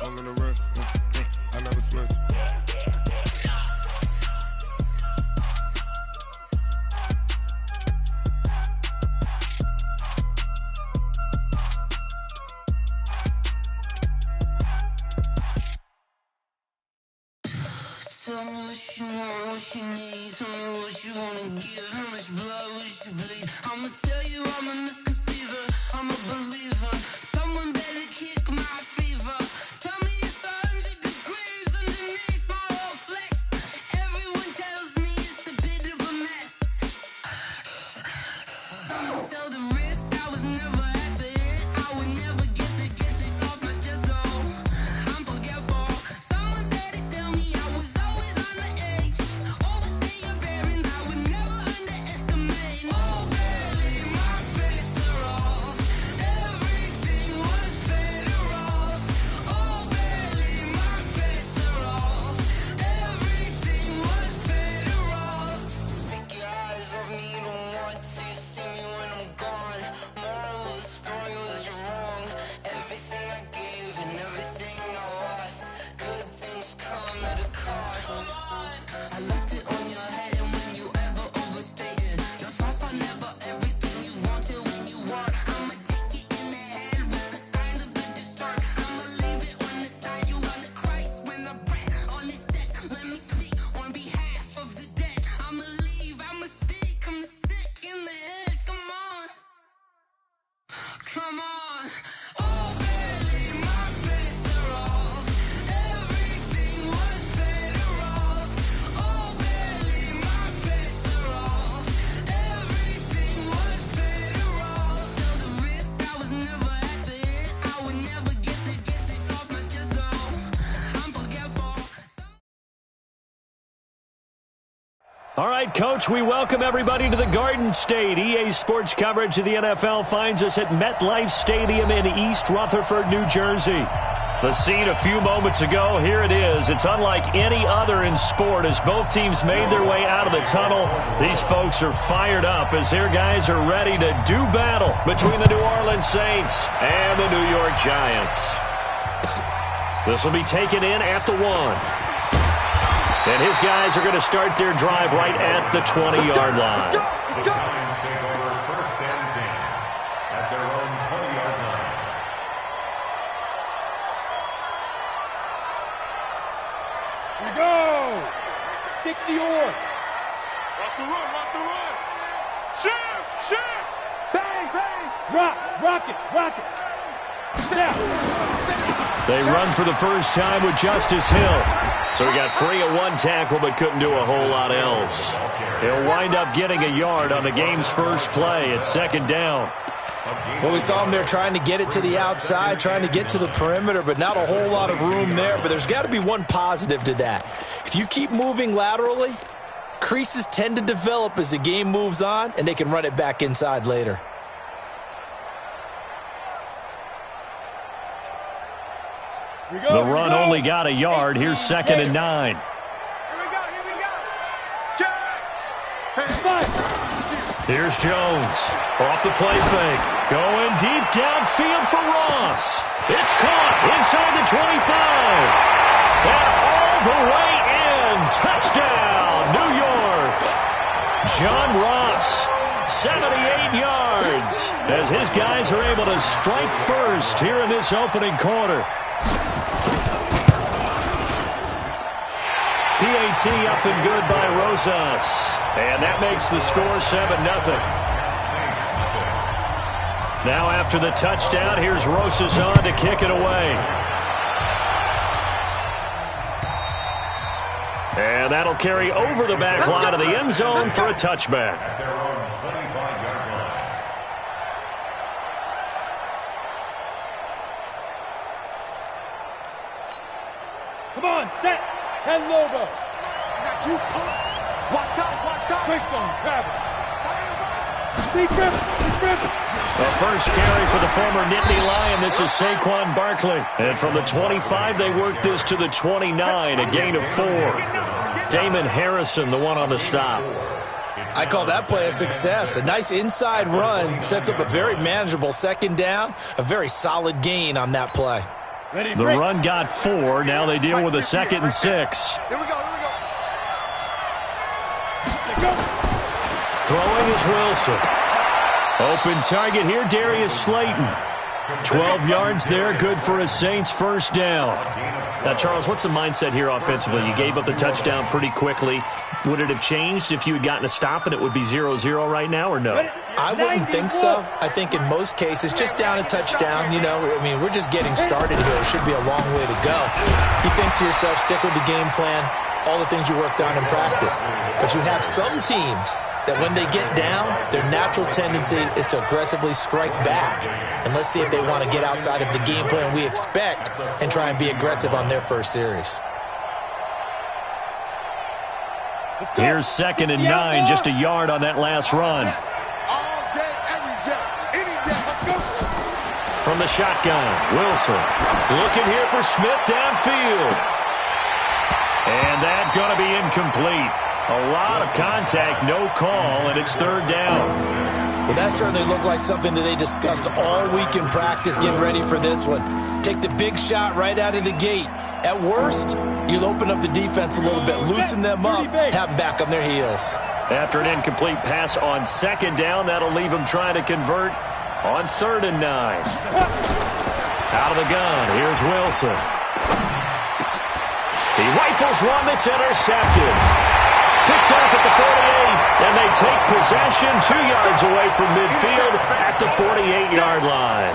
I'm in the rest. I never switch. Tell me what you want, what you need. Tell me what you wanna give. How much blood would you bleed? I'ma tell you I'm a misconceiver. I'm a believer. Someone better kick my fever. Tell me it's 100 degrees underneath my whole flesh. Everyone tells me it's a bit of a mess. Someone tell the wrist I was never at the hit. I would never get it off my chest though. I'm forgetful. Someone better tell me I was always on the edge. Overstay your bearings, I would never underestimate. Oh baby, my bets are off. Everything was better off. Oh baby, my bets are off. Everything was better off. Take your eyes off me, you don't want to see me when I'm gone. Moral of the story was you're wrong. Everything I gave and everything I lost. Good things come at a cost. I left it on your head, and when you ever overstated, your thoughts are never everything you wanted when you want. I'ma take it in the head with the signs of the distort. I'ma leave it on the side. You on the Christ when the breath on the set. Let me speak on behalf of the dead. I'ma leave, I'ma speak. I'm sick in the head. Come on, come on. Oh baby, my bets are off. Everything was better off. Oh baby, my bets are off. Everything was better off. Tell the wrist I was never at the hit. I would never get it off my chest though. I'm forgetful. All right, Coach, we welcome everybody to the Garden State. EA Sports coverage of the NFL finds us at MetLife Stadium in East Rutherford, New Jersey. The scene a few moments ago, here it is. It's unlike any other in sport as both teams made their way out of the tunnel. These folks are fired up as their guys are ready to do battle between the New Orleans Saints and the New York Giants. This will be taken in at the 1. And his guys are going to start their drive right at the 20-yard line. The Giants take over first and 10 at their own 20-yard line. Here we go! 60 or. Watch the run! Shoot! Bang, bang! Rock it! Snap! They run for the first time with Justice Hill. So he got free of one tackle but couldn't do a whole lot else. He'll wind up getting a yard on the game's first play at second down. Well, we saw him there trying to get it to the outside, trying to get to the perimeter, but not a whole lot of room there. But there's got to be one positive to that. If you keep moving laterally, creases tend to develop as the game moves on, and they can run it back inside later. The run only got a yard. Here's second and 9. Here we go! Here's Jones. Off the play fake. Going deep downfield for Ross. It's caught inside the 25. And all the way in. Touchdown, New York. John Ross, 78 yards, as his guys are able to strike first here in this opening quarter. PAT up and good by Rosas. And that makes the score 7-0. Now after the touchdown, here's Rosas on to kick it away. And that'll carry over the back line of the end zone for a touchback. At their own 25-yard line. Come on, set! 10 logo. Got you pump. Watch out. Twist on, grab it. Deep rip. The first carry for the former Nittany Lion. This is Saquon Barkley. And from the 25, they work this to the 29, a gain of 4. Damon Harrison, the one on the stop. I call that play a success. A nice inside run sets up a very manageable second down. A very solid gain on that play. The run got 4. Now they deal with a 2nd and 6. Here we go. Throwing is Wilson. Open target here, Darius Slayton. 12 yards there, good for a Saints first down. Now, Charles, what's the mindset here offensively? You gave up the touchdown pretty quickly. Would it have changed if you had gotten a stop and it would be 0-0 right now, or no? I wouldn't think so. I think in most cases, just down a touchdown, we're just getting started here. It should be a long way to go. You think to yourself, stick with the game plan, all the things you worked on in practice. But you have some teams that when they get down, their natural tendency is to aggressively strike back. And let's see if they want to get outside of the game plan we expect and try and be aggressive on their first series. Here's 2nd and 9, just a yard on that last run. All day, every day, any day. Let's go. From the shotgun, Wilson looking here for Smith downfield. And that's going to be incomplete. A lot of contact, no call, and it's 3rd down. Well, that certainly looked like something that they discussed all week in practice getting ready for this one. Take the big shot right out of the gate. At worst, you'll open up the defense a little bit, loosen them up, have them back on their heels. After an incomplete pass on 2nd down, that'll leave them trying to convert on 3rd and 9. Out of the gun, here's Wilson. He rifles one that's intercepted. Picked off at the 48, and they take possession 2 yards away from midfield at the 48-yard line.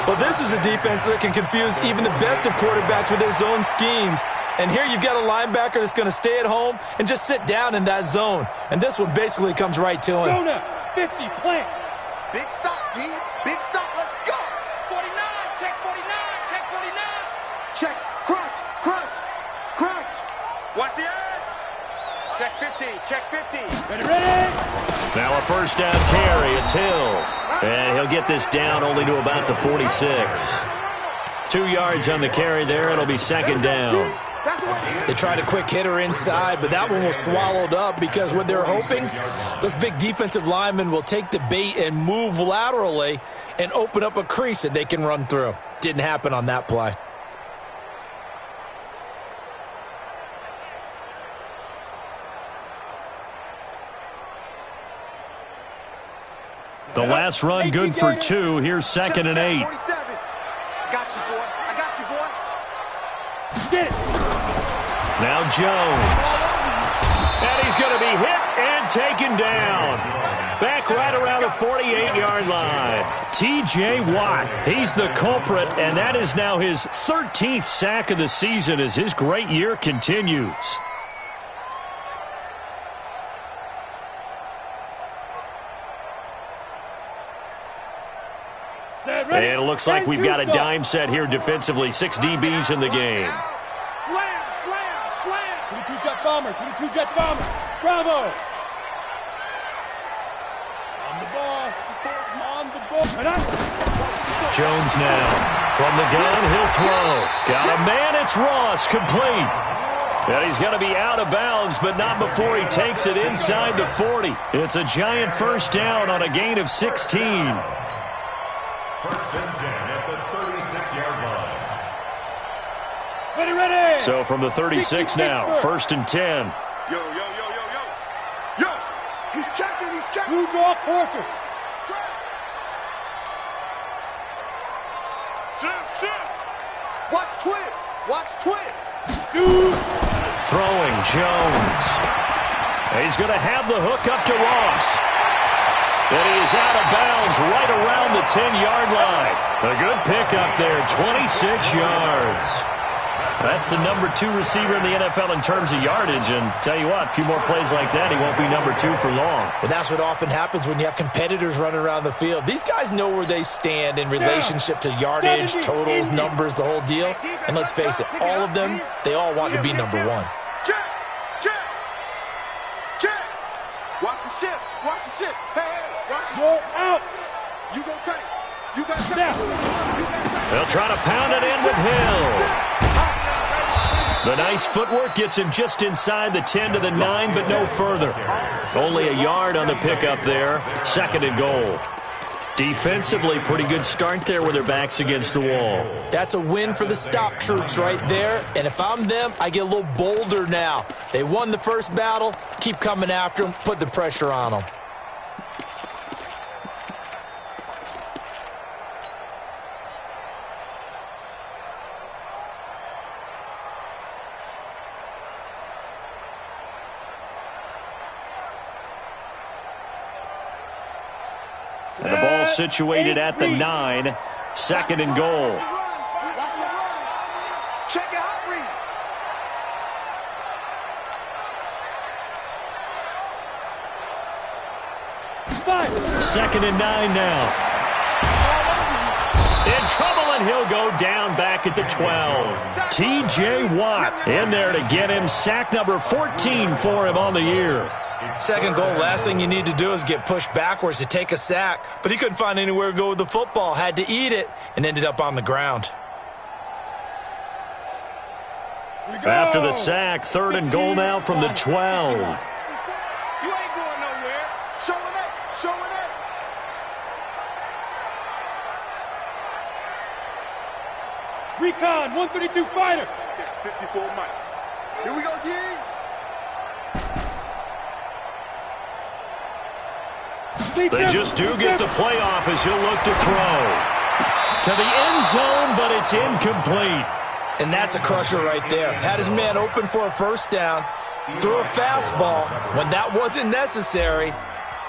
Well, this is a defense that can confuse even the best of quarterbacks with their zone schemes. And here you've got a linebacker that's going to stay at home and just sit down in that zone. And this one basically comes right to him. Jonah, 50, plant. Big stop, D. Big stop. Let's go. 49, check 49, check 49. Check. Crunch. Watch the edge. Check 50, check 50. Ready. Now a first down carry. It's Hill. And he'll get this down only to about the 46. 2 yards on the carry there. It'll be 2nd down. They tried a quick hitter inside, but that one was swallowed up because what they're hoping, those big defensive linemen will take the bait and move laterally and open up a crease that they can run through. Didn't happen on that play. The last run good for 2. Here's 2nd and 8. I got you, boy. Get it. Now Jones. And he's going to be hit and taken down. Back right around the 48-yard line. T.J. Watt, he's the culprit, and that is now his 13th sack of the season as his great year continues. And it looks like we've got a dime set here defensively. 6 DBs in the game. Slam. 22 jet bomber. Bravo. On the ball. Jones now. From the gun, he'll throw. Got a man, it's Ross, complete. And he's going to be out of bounds, but not before he takes it inside the 40. It's a giant first down on a gain of 16. 1st and 10 at the 36-yard line. Ready. So from the 36 now, 1st and 10. Yo. He's checking. Blue draw quarters. Shift. Watch twist. Shoot. Throwing, Jones. He's going to have the hook up to Ross. And he is out of bounds right around the 10-yard line. A good pickup there, 26 yards. That's the number 2 receiver in the NFL in terms of yardage. And tell you what, a few more plays like that, he won't be number 2 for long. Well, that's what often happens when you have competitors running around the field. These guys know where they stand in relationship to yardage, totals, numbers, the whole deal. And let's face it, all of them, they all want to be number 1. Check. Watch the ship. Hey, watch the Roll out. You go tight. Snap. They'll try to pound it in with Hill. The nice footwork gets him just inside the 10 to the 9, but no further. Only a yard on the pickup there. 2nd and goal. Defensively, pretty good start there with their backs against the wall. That's a win for the stop troops right there. And if I'm them, I get a little bolder now. They won the first battle. Keep coming after them. Put the pressure on them. And the ball situated at the 9. Second and goal. Check your hot read. Second and 9 now. In trouble, and he'll go down back at the 12. T.J. Watt in there to get him. Sack number 14 for him on the year. Second goal, last thing you need to do is get pushed backwards to take a sack. But he couldn't find anywhere to go with the football. Had to eat it and ended up on the ground. After the sack, third and goal now from the 12. You ain't going nowhere. Showing it. Showing it. Recon, 132 fighter. 54 Mike. Here we go, G. They just do get the playoff as he'll look to throw. To the end zone, but it's incomplete. And that's a crusher right there. Had his man open for a first down, threw a fastball when that wasn't necessary.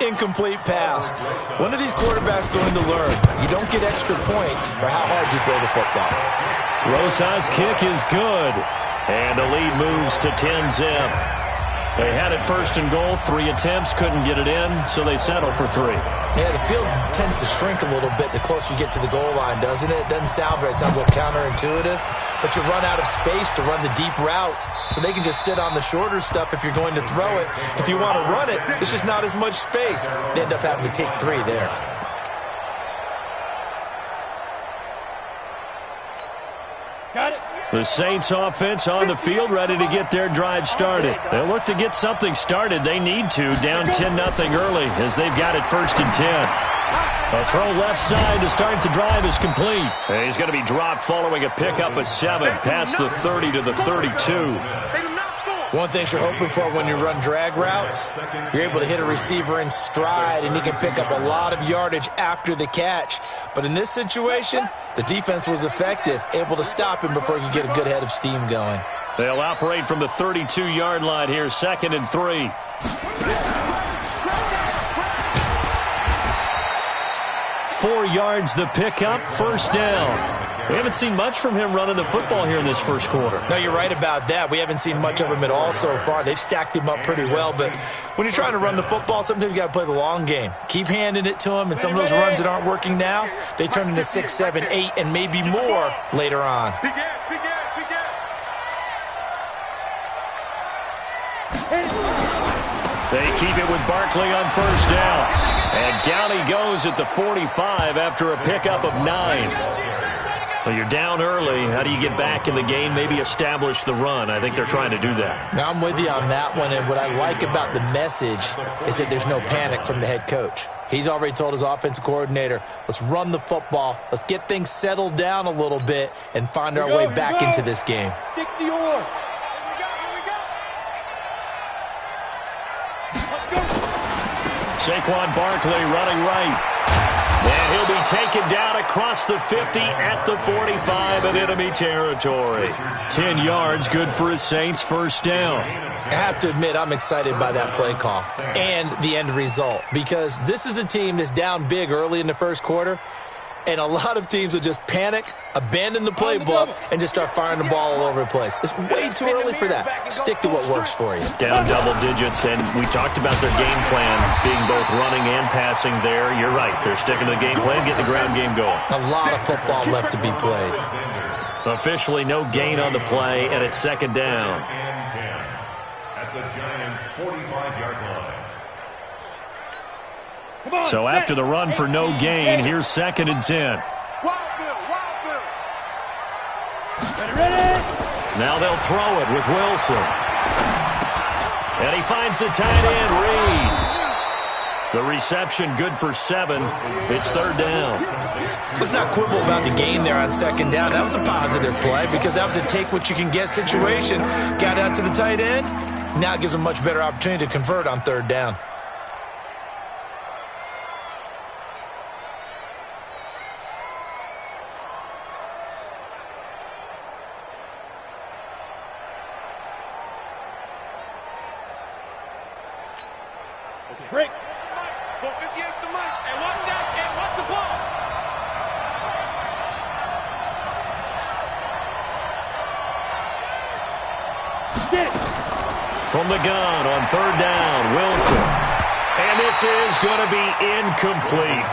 Incomplete pass. When are these quarterbacks going to learn? You don't get extra points for how hard you throw the football. Rosa's kick is good. And the lead moves to 10-zip. They had it first and goal, 3 attempts, couldn't get it in, so they settle for 3. Yeah, the field tends to shrink a little bit the closer you get to the goal line, doesn't it? It doesn't sound right. It sounds a little counterintuitive. But you run out of space to run the deep routes, so they can just sit on the shorter stuff if you're going to throw it. If you want to run it, it's just not as much space. They end up having to take 3 there. Got it. The Saints offense on the field, ready to get their drive started. They'll look to get something started. They need to, down 10-0 early as they've got it first and 10. A throw left side to start the drive is complete. And he's going to be dropped following a pickup of 7 past the 30 to the 32. One thing you're hoping for when you run drag routes, you're able to hit a receiver in stride, and he can pick up a lot of yardage after the catch. But in this situation, the defense was effective, able to stop him before he could get a good head of steam going. They'll operate from the 32-yard line here, 2nd and 3. Four yards the pickup, first down. We haven't seen much from him running the football here in this first quarter. No, you're right about that. We haven't seen much of him at all so far. They've stacked him up pretty well, but when you're trying to run the football, sometimes you got to play the long game. Keep handing it to him, and some of those runs that aren't working now, they turn into 6, 7, 8, and maybe more later on. They keep it with Barkley on first down. And down he goes at the 45 after a pickup of 9. Well, you're down early. How do you get back in the game, maybe establish the run? I think they're trying to do that. Now, I'm with you on that one, and what I like about the message is that there's no panic from the head coach. He's already told his offensive coordinator, let's run the football, let's get things settled down a little bit, and find our way back into this game. 60 or. Saquon Barkley running right. And he'll be taken down across the 50 at the 45 of enemy territory. 10 yards, good for his Saints, first down. I have to admit, I'm excited by that play call and the end result, because this is a team that's down big early in the first quarter, and a lot of teams will just panic, abandon the playbook, and just start firing the ball all over the place. It's way too early for that. Stick to what works for you. Down double digits, and we talked about their game plan being both running and passing there. You're right. They're sticking to the game plan, getting the ground game going. A lot of football left to be played. Officially no gain on the play, and it's second down. And 10 at the Giants' 45-yard line. So after the run for no gain, here's 2nd and 10. Now they'll throw it with Wilson. And he finds the tight end, Reed. The reception good for 7. It's third down. Let's not quibble about the gain there on second down. That was a positive play because that was a take-what-you-can-get situation. Got out to the tight end. Now it gives them a much better opportunity to convert on third down. Break. Go 50 extra mic. And watch that. And watch the ball. Get. From the gun on third down, Wilson. And this is going to be incomplete.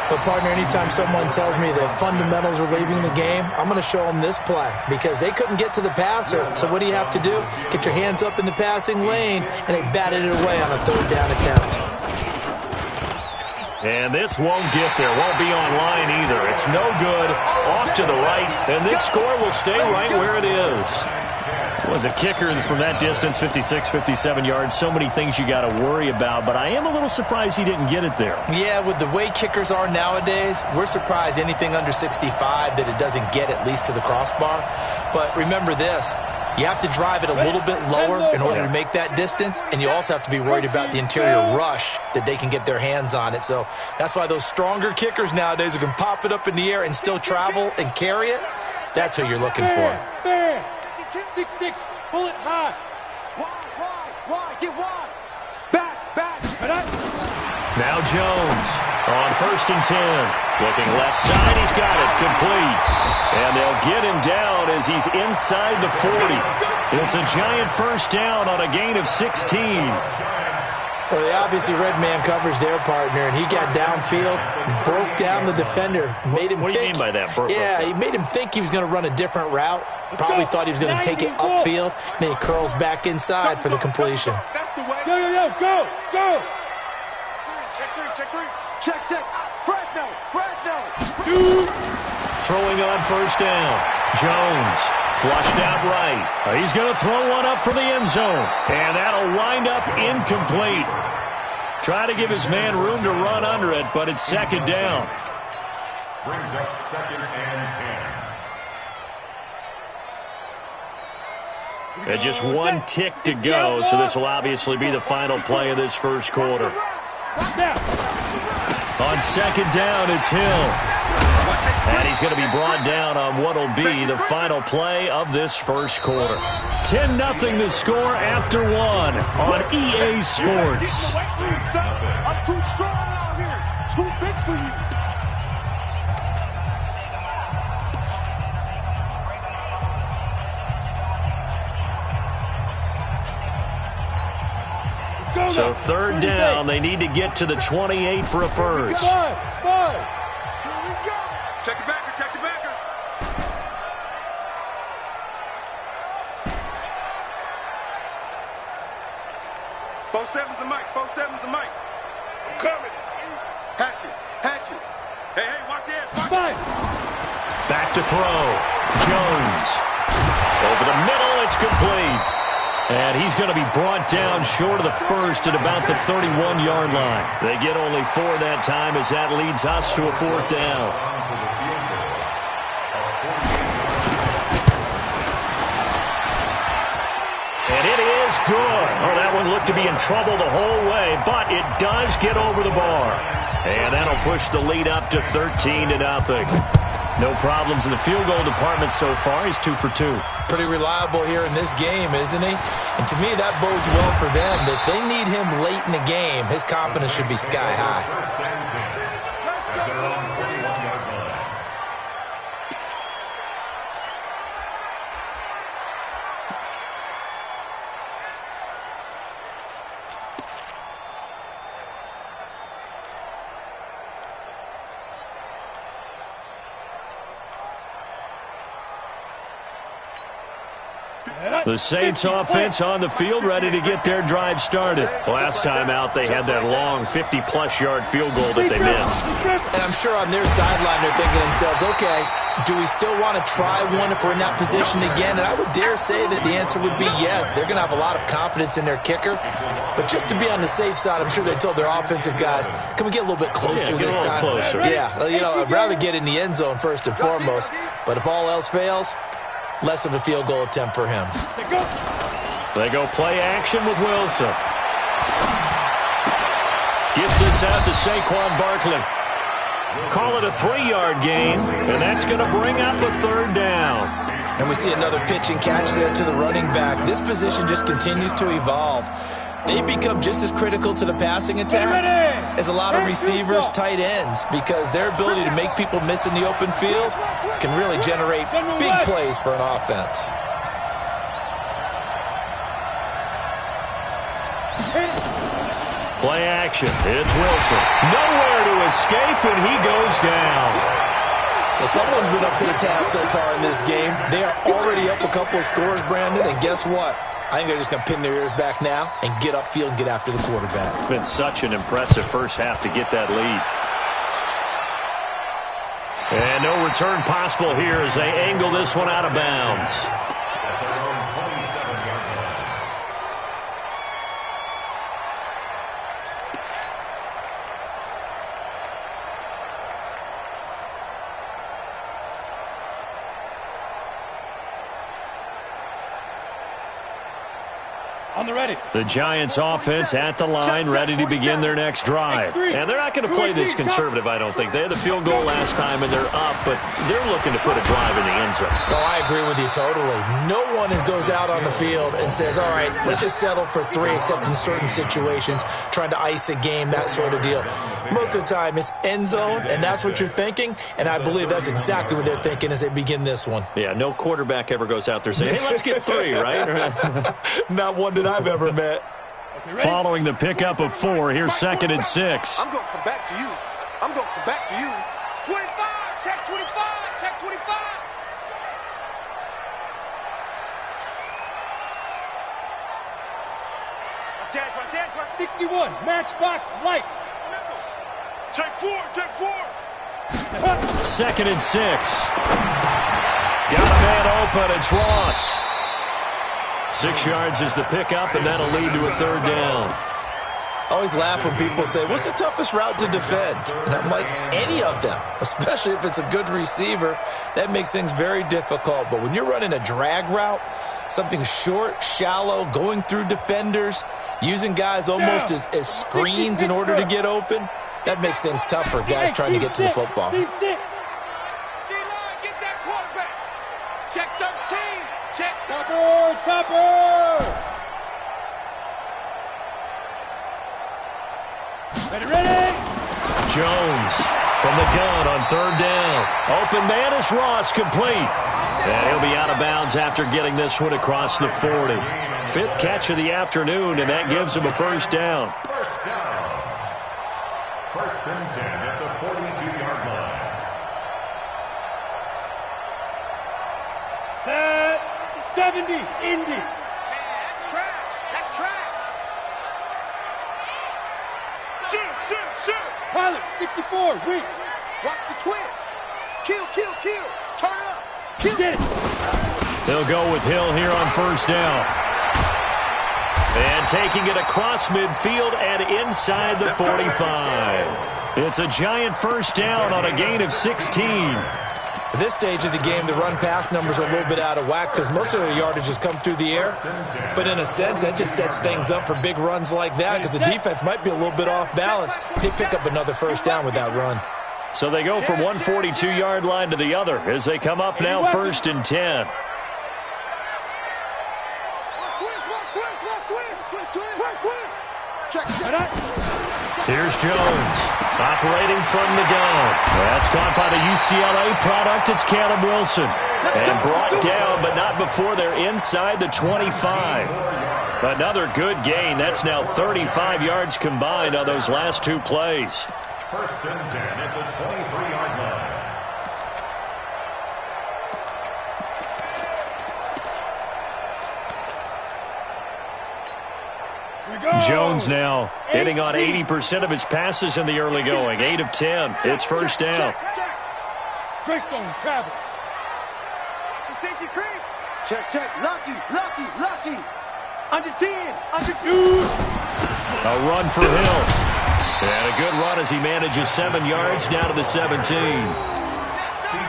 But, partner, anytime someone tells me the fundamentals are leaving the game, I'm going to show them this play because they couldn't get to the passer. So what do you have to do? Get your hands up in the passing lane, and they batted it away on a third down attempt. And this won't get there. Won't be online either. It's no good. Off to the right. And this score will stay right where it is. Was a kicker from that distance, 56, 57 yards. So many things you got to worry about, but I am a little surprised he didn't get it there. Yeah, with the way kickers are nowadays, we're surprised anything under 65 that it doesn't get at least to the crossbar. But remember this, you have to drive it a little bit lower in order to make that distance, and you also have to be worried about the interior rush that they can get their hands on it. So that's why those stronger kickers nowadays who can pop it up in the air and still travel and carry it, that's who you're looking for. 6-6, pull it high. Wide. Get wide. Back. Now Jones on first and 10. Looking left side, he's got it, complete. And they'll get him down as he's inside the 40. It's a giant first down on a gain of 16. Well, they obviously red man coverage their partner, and he got downfield, broke down the defender, made him What do you mean by that? He made him think he was going to run a different route. Probably thought he was going to take it upfield. Then he curls back inside for the completion. That's the way. Go. Check three. Check. Fresno. Throwing on first down. Jones flushed out right. He's going to throw one up for the end zone. And that'll wind up incomplete. Try to give his man room to run under it, but it's second down. Brings up second and 10. And just one tick to go, so this will obviously be the final play of this first quarter. On second down, it's Hill. And he's going to be brought down on what will be the final play of this first quarter. 10-0 the score after one on EA Sports. I'm too strong out here. Too big for you. So third down, they need to get to the 28 for a first. Five. Here we go. Check the backer. 4-7's the mic. I'm coming. Hatch it. Hey, watch the edge. Five. Back to throw. Jones. Over the middle, it's complete. And he's going to be brought down short of the first at about the 31-yard line. They get only 4 that time as that leads us to a fourth down. And it is good. Oh, that one looked to be in trouble the whole way, but it does get over the bar. And that'll push the lead up to 13-0. No problems in the field goal department so far. He's 2 for 2. Pretty reliable here in this game, isn't he? And to me, that bodes well for them. If they need him late in the game, his confidence should be sky high. First and 10. At their own 41-yard line. The Saints offense on the field, ready to get their drive started. Last time out, they had that long 50-plus yard field goal that they missed. And I'm sure on their sideline they're thinking to themselves, okay, do we still want to try one if we're in that position again? And I would dare say that the answer would be yes. They're going to have a lot of confidence in their kicker. But just to be on the safe side, I'm sure they told their offensive guys, can we get a little bit closer this time? Closer. Yeah, you know, I'd rather get in the end zone first and foremost. But if all else fails, less of a field goal attempt for him. They go play action with Wilson. Gets this out to Saquon Barkley. Call it a 3-yard gain, and that's going to bring up a third down. And we see another pitch and catch there to the running back. This position just continues to evolve. They become just as critical to the passing attack as a lot of receivers, tight ends, because their ability to make people miss in the open field can really generate big plays for an offense. Play action. It's Wilson. Nowhere to escape, and he goes down. Well, someone's been up to the task so far in this game. They are already up a couple of scores, Brandon, and guess what? I think they're just going to pin their ears back now and get upfield and get after the quarterback. It's been such an impressive first half to get that lead. And no return possible here as they angle this one out of bounds. On the ready. The Giants offense at the line, ready to begin their next drive. And they're not going to play this conservative, I don't think. They had the field goal last time, and they're up, but they're looking to put a drive in the end zone. Oh, I agree with you totally. No one goes out on the field and says, all right, let's just settle for 3, except in certain situations, trying to ice a game, that sort of deal. Most of the time, it's end zone, and that's what you're thinking, and I believe that's exactly what they're thinking as they begin this one. Yeah, no quarterback ever goes out there saying, hey, let's get 3, right? Not one that I've ever met. Following the pickup of 4, here's 2nd and 6. I'm going to come back to you. I'm going to come back to you. 25, check 25, check 25. Check 61, matchbox lights. Check 4, check 4. 2nd and 6. Got a man open, it's Ross. 6 yards is the pickup, and that'll lead to a third down. I always laugh when people say, what's the toughest route to defend? And I'm like, any of them, especially if it's a good receiver. That makes things very difficult. But when you're running a drag route, something short, shallow, going through defenders, using guys almost as screens in order to get open, that makes things tough for guys trying to get to the football. D-line, get that quarterback. Check 13, check Topper! Ready? Jones from the gun on third down. Open man is Ross, complete. And he'll be out of bounds after getting this one across the 40. 5th catch of the afternoon, and that gives him a first down. First down. 1st and 10 at the 42-yard line. Set 70, Indy. Man, that's trash. That's trash. Shoot. Pilot 64, weak. Watch the twist. Kill. Turn up. Get it. They'll go with Hill here on first down. And taking it across midfield and inside the 45. It's a giant first down on a gain of 16. At this stage of the game, the run-pass numbers are a little bit out of whack because most of the yardage has come through the air. But in a sense, that just sets things up for big runs like that because the defense might be a little bit off balance. They pick up another first down with that run. So they go from one 42-yard line to the other as they come up now 1st and 10. Here's Jones, operating from the gun. That's caught by the UCLA product. It's Caleb Wilson. And brought down, but not before they're inside the 25. Another good gain. That's now 35 yards combined on those last 2 plays. 1st and 10 at the 23-yard line. Jones now hitting on 80% of his passes in the early going. 8 of 10. It's first down. Greystone travel. It's a safety creep. Check, check. Lucky. Under 10. Under 2. A run for Hill. And a good run as he manages 7 yards down to the 17.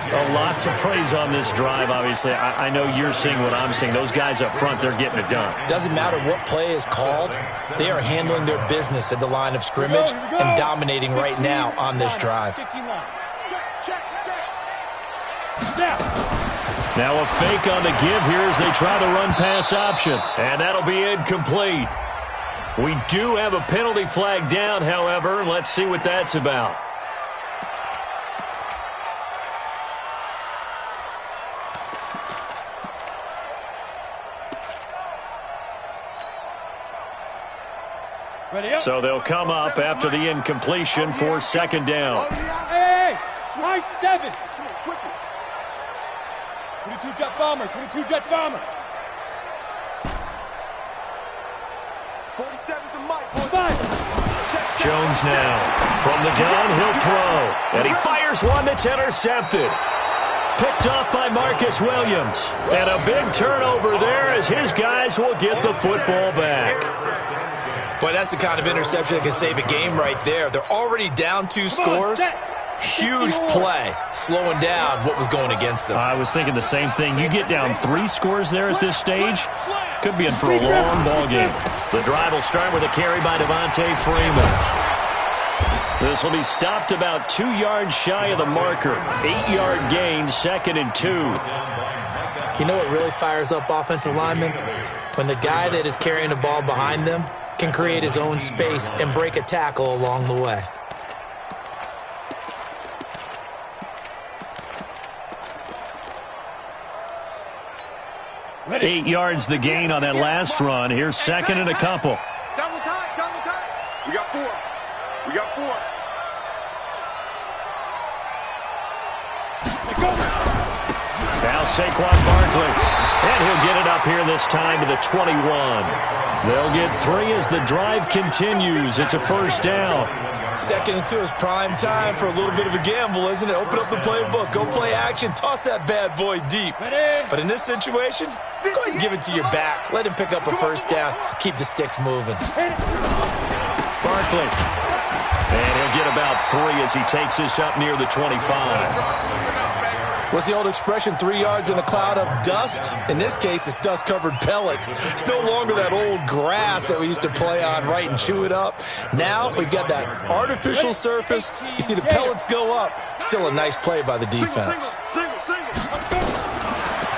A lot to praise on this drive, obviously. I know you're seeing what I'm seeing. Those guys up front, they're getting it done. Doesn't matter what play is called. They are handling their business at the line of scrimmage and dominating right now on this drive. Now a fake on the give here as they try the run-pass option. And that'll be incomplete. We do have a penalty flag down, however. Let's see what that's about. So they'll come up after the incompletion for second down. Hey, try 7. Come on, switch it. 22 jet bomber, 22 jet bomber. 47's the mic. 5. Jones now from the gun, he'll throw. And he fires one that's intercepted. Picked off by Marcus Williams. And a big turnover there as his guys will get the football back. Boy, that's the kind of interception that can save a game right there. They're already down 2 scores. Huge play, slowing down what was going against them. I was thinking the same thing. You get down 3 scores there at this stage, could be in for a long ball game. The drive will start with a carry by Devontae Freeman. This will be stopped about 2 yards shy of the marker. 8-yard gain, 2nd and 2. You know what really fires up offensive linemen? When the guy that is carrying the ball behind them can create his own space and break a tackle along the way. Ready. 8 yards the gain on that last run. Here's second and a couple. Double tight. We got 4. Now Saquon Barkley. And he'll get it up here this time to the 21. They'll get 3 as the drive continues. It's a first down. 2nd and 2 is prime time for a little bit of a gamble, isn't it? Open up the playbook, go play action, toss that bad boy deep. But in this situation, go ahead and give it to your back. Let him pick up a first down. Keep the sticks moving. Barkley. And he'll get about 3 as he takes this up near the 25. What's the old expression, 3 yards in a cloud of dust? In this case, it's dust-covered pellets. It's no longer that old grass that we used to play on, right, and chew it up. Now we've got that artificial surface. You see the pellets go up. Still a nice play by the defense.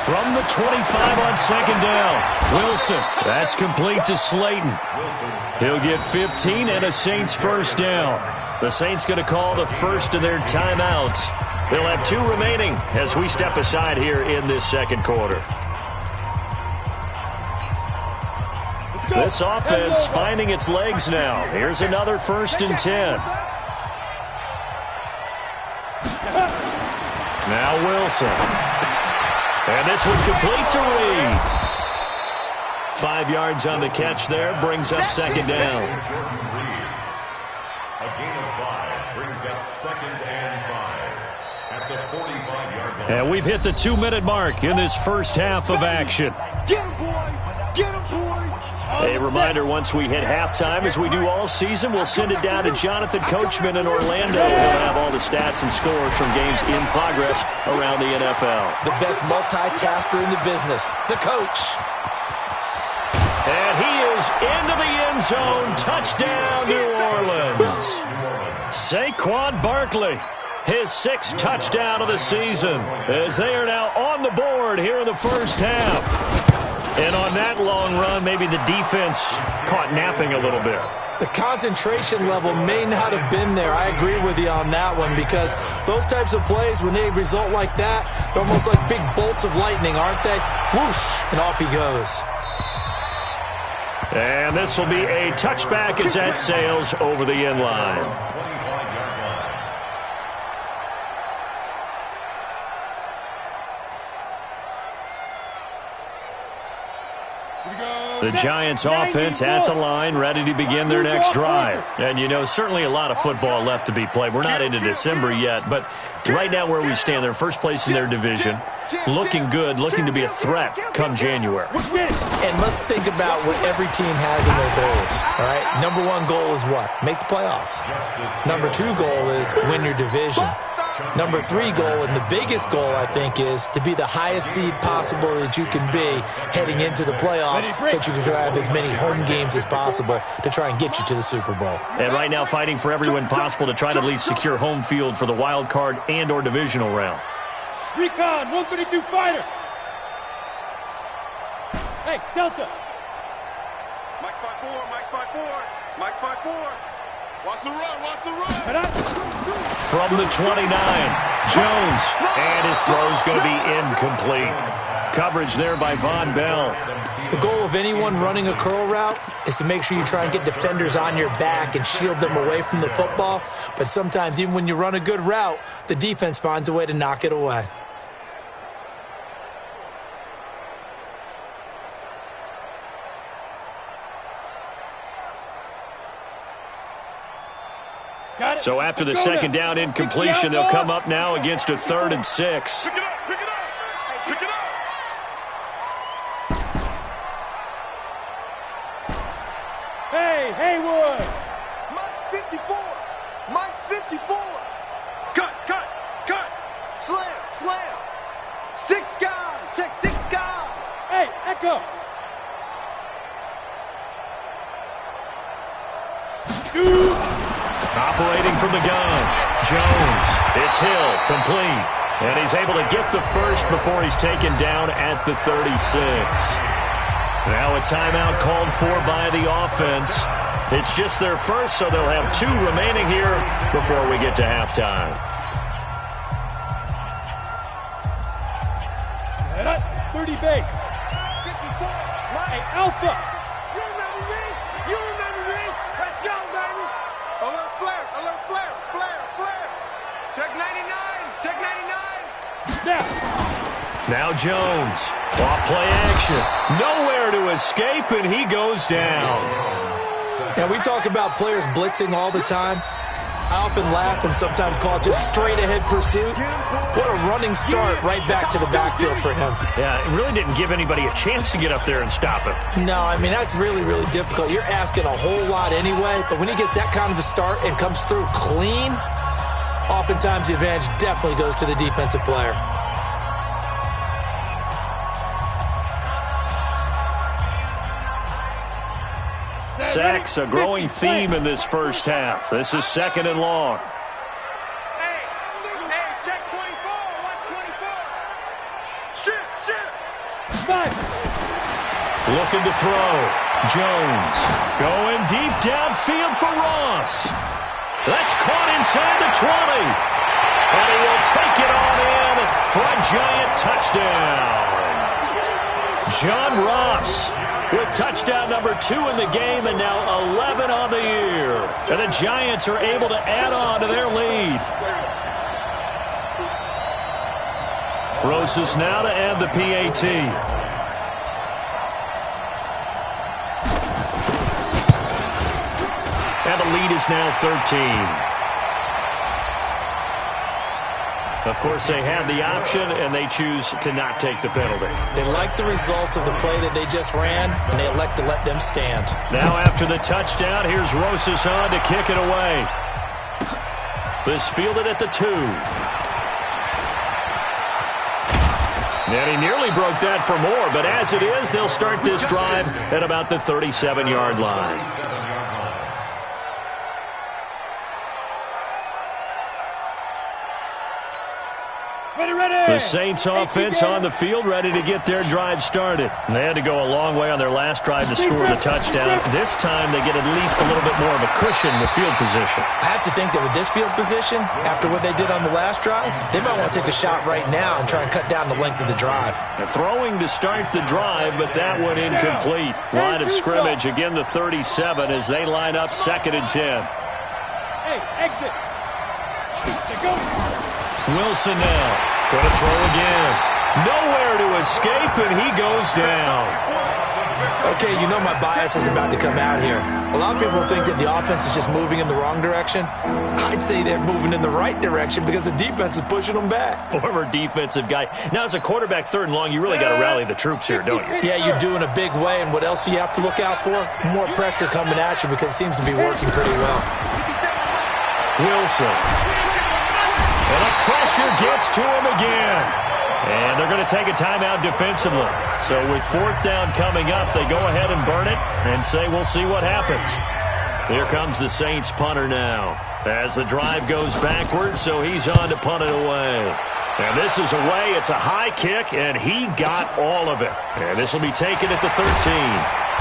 From the 25 on second down, Wilson. That's complete to Slayton. He'll get 15 and a Saints first down. The Saints going to call the first of their timeouts. They'll have 2 remaining as we step aside here in this second quarter. This offense finding its legs now. Here's another 1st and 10. Now Wilson. And this one complete to Reed. 5 yards on the catch there, brings up second down. A gain of 5 brings up 2nd and 5 at the 45-yard line. And we've hit the 2-minute mark in this first half of action. Get him, boy. Get him, boy. A reminder, once we hit halftime, as we do all season, we'll send it down to Jonathan Coachman in Orlando. He'll have all the stats and scores from games in progress around the NFL. The best multitasker in the business, the coach. And he is into the end zone. Touchdown, New Orleans. Saquon Barkley, his 6th touchdown of the season, as they are now on the board here in the first half. And on that long run, maybe the defense caught napping a little bit. The concentration level may not have been there. I agree with you on that one, because those types of plays, when they result like that, they're almost like big bolts of lightning, aren't they? Whoosh, and off he goes. And this will be a touchback as that sails over the end line. The Giants offense at the line, ready to begin their next drive. And, you know, certainly a lot of football left to be played. We're not into December yet, but right now where we stand, they're first place in their division, looking good, looking to be a threat come January. And let's think about what every team has in their goals, all right? Number one goal is what? Make the playoffs. Number two goal is win your division. Number three goal, and the biggest goal, I think, is to be the highest seed possible that you can be heading into the playoffs so that you can have as many home games as possible to try and get you to the Super Bowl. And right now fighting for every win possible to try to at least secure home field for the wild card and or divisional round. Recon, 132 fighter. Hey, Delta. Mike's by four, Mike's by four, Mike's by four. Watch the run, watch the run. And up. From the 29, Jones, and his throw's going to be incomplete. Coverage there by Von Bell. The goal of anyone running a curl route is to make sure you try and get defenders on your back and shield them away from the football. But sometimes even when you run a good route, the defense finds a way to knock it away. So after the second down incompletion, they'll come up now against a 3rd and 6. Pick it up, pick it up, pick it up. Hey, Haywood. Mike's 54, Mike's 54. Cut, cut, cut. Slam, slam. 6 guys, check 6 guys. Hey, Echo. Shoot. Operating from the gun, Jones. It's Hill, complete. And he's able to get the first before he's taken down at the 36. Now a timeout called for by the offense. It's just their first, so they'll have 2 remaining here before we get to halftime. And up, 30 base. 54, Hey, Alpha. you remember me? You remember me? Let's go, baby. Alert flare, alert flare, flare, flare. Check 99, check 99. Snap. Now Jones, off play action. Nowhere to escape, and he goes down. Now, we talk about players blitzing all the time. I often laugh and sometimes call it just straight-ahead pursuit. What a running start right back to the backfield for him. Yeah, it really didn't give anybody a chance to get up there and stop him. No, I mean, that's really, really difficult. You're asking a whole lot anyway, but when he gets that kind of a start and comes through clean, oftentimes the advantage definitely goes to the defensive player. Sacks, a growing theme in this first half. This is 2nd and long. Hey, check 24, watch 24. Shit. 5. Looking to throw. Jones going deep downfield for Ross. That's caught inside the 20. And he will take it on in for a Giant touchdown. John Ross with touchdown number 2 in the game and now 11 on the year. And the Giants are able to add on to their lead. Rosas now to add the PAT. And the lead is now 13. Of course, they have the option, and they choose to not take the penalty. They like the results of the play that they just ran, and they elect to let them stand. Now after the touchdown, here's Rosas on to kick it away. This fielded at the 2. And he nearly broke that for more, but as it is, they'll start this drive at about the 37-yard line. The Saints offense on the field, ready to get their drive started. And they had to go a long way on their last drive to score the touchdown. This time they get at least a little bit more of a cushion with field position. I have to think that with this field position, after what they did on the last drive, they might want to take a shot right now and try and cut down the length of the drive. They're throwing to start the drive, but that one incomplete. Line of scrimmage, again the 37 as they line up 2nd and 10. Hey, exit. Go. Wilson now. Going to throw again. Nowhere to escape, and he goes down. Okay, you know my bias is about to come out here. A lot of people think that the offense is just moving in the wrong direction. I'd say they're moving in the right direction because the defense is pushing them back. Former defensive guy. Now, as a quarterback, 3rd and long, you really got to rally the troops here, don't you? Yeah, you do in a big way. And what else do you have to look out for? More pressure coming at you because it seems to be working pretty well. Wilson. And the pressure gets to him again. And they're going to take a timeout defensively. So with 4th down coming up, they go ahead and burn it and say we'll see what happens. Here comes the Saints punter now as the drive goes backwards, so he's on to punt it away. And this is away. It's a high kick, and he got all of it. And this will be taken at the 13.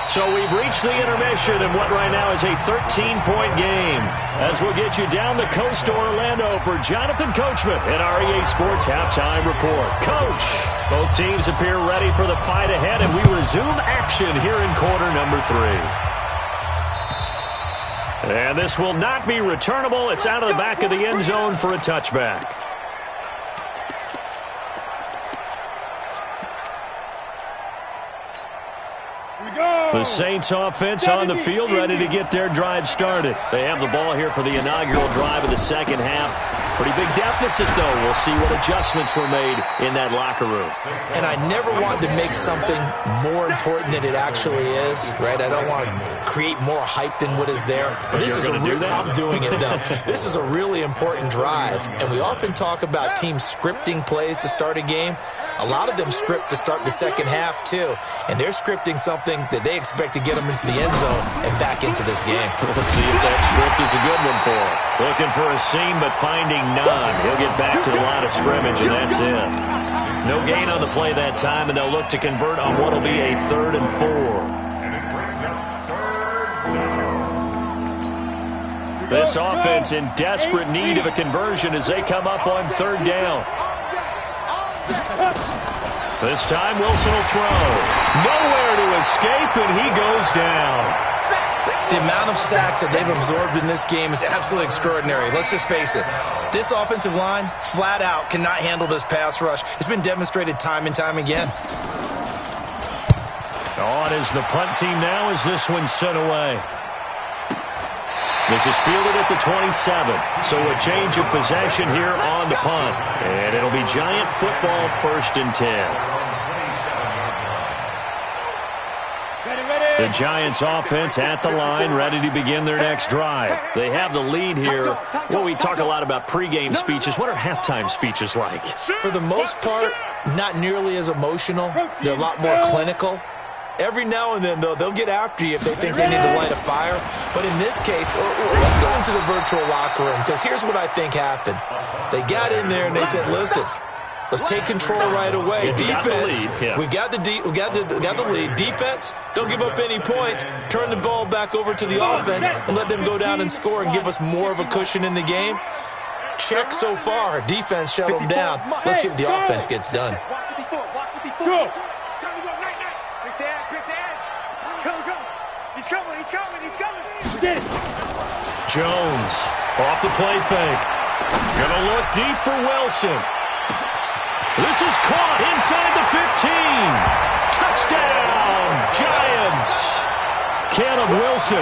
So we've reached the intermission in what right now is a 13-point game. As we'll get you down the coast to Orlando for Jonathan Coachman in our EA Sports Halftime Report. Coach, both teams appear ready for the fight ahead, and we resume action here in quarter number 3. And this will not be returnable. It's out of the back of the end zone for a touchback. The Saints offense on the field ready to get their drive started. They have the ball here for the inaugural drive of the second half. Pretty big deficit, though. We'll see what adjustments were made in that locker room. And I never want to make something more important than it actually is, right? I don't want to create more hype than what is there. But this is I'm doing it, though. This is a really important drive. And we often talk about teams scripting plays to start a game. A lot of them script to start the second half, too. And they're scripting something that they expect to get them into the end zone and back into this game. We'll see if that script is a good one for him. Looking for a seam, but finding none. He'll get back to the line of scrimmage, and that's it. No gain on the play that time, and they'll look to convert on what will be a 3rd and 4. This offense in desperate need of a conversion as they come up on 3rd down. This time Wilson will throw. Nowhere to escape, and he goes down. The amount of sacks that they've absorbed in this game is absolutely extraordinary. Let's just face it. This offensive line, flat out, cannot handle this pass rush. It's been demonstrated time and time again. On is the punt team now as this one's sent away. This is fielded at the 27. So a change of possession here on the punt. And it'll be Giant football 1st and 10. The Giants offense at the line, ready to begin their next drive. They have the lead here. Well, we talk a lot about pregame speeches. What are halftime speeches like? For the most part, not nearly as emotional. They're a lot more clinical. Every now and then, though, they'll get after you if they think they need to light a fire. But in this case, let's go into the virtual locker room, because here's what I think happened. They got in there and they said, listen, let's take control right away. Defense, we got the lead. Defense, don't give up any points. Turn the ball back over to the offense and let them go down and score and give us more of a cushion in the game. Check so far. Defense shut them down. Let's see what the offense gets done. Go. Jones off the play fake. Gonna look deep for Wilson. This is caught inside the 15. Touchdown, Giants. Caleb Wilson,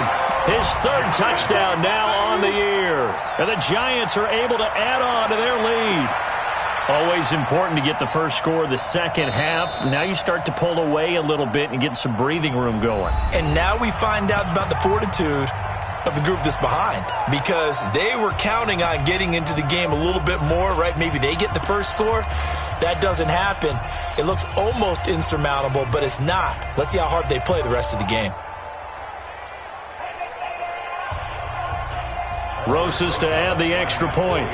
his 3rd touchdown now on the year. And the Giants are able to add on to their lead. Always important to get the first score of the second half. Now you start to pull away a little bit and get some breathing room going. And now we find out about the fortitude of the group that's behind, because they were counting on getting into the game a little bit more, right? Maybe they get the first score. That doesn't happen. It looks almost insurmountable, but it's not. Let's see how hard they play the rest of the game. Rosas to add the extra point.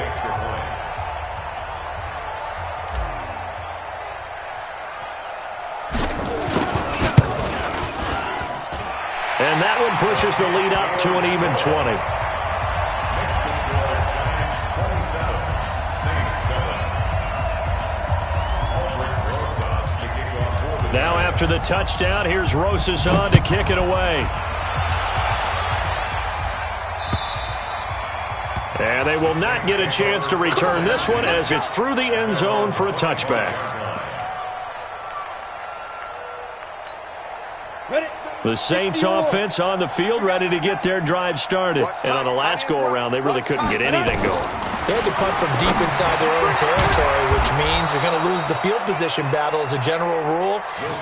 And that one pushes the lead up to an even 20. Now after the touchdown, here's Rosas on to kick it away. And they will not get a chance to return this one as it's through the end zone for a touchback. The Saints offense on the field, ready to get their drive started. And on the last go-around, they really couldn't get anything going. They had to punt from deep inside their own territory, which means they're going to lose the field position battle as a general rule.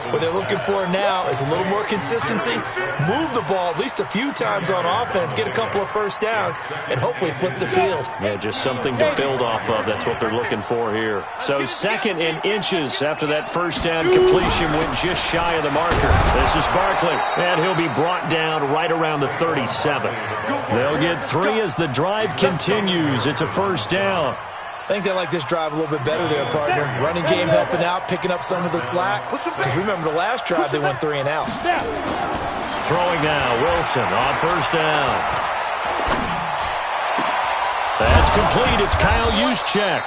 What they're looking for now is a little more consistency, move the ball at least a few times on offense, get a couple of first downs, and hopefully flip the field. Yeah, just something to build off of. That's what they're looking for here. So 2nd and inches after that first down completion went just shy of the marker. This is Barkley, and he'll be brought down right around the 37. They'll get 3 as the drive continues. It's a first down. I think they like this drive a little bit better there, partner. Running game helping out, picking up some of the slack. Because remember the last drive, they went 3 and out. Throwing now, Wilson on first down. That's complete. It's Kyle Juszczyk.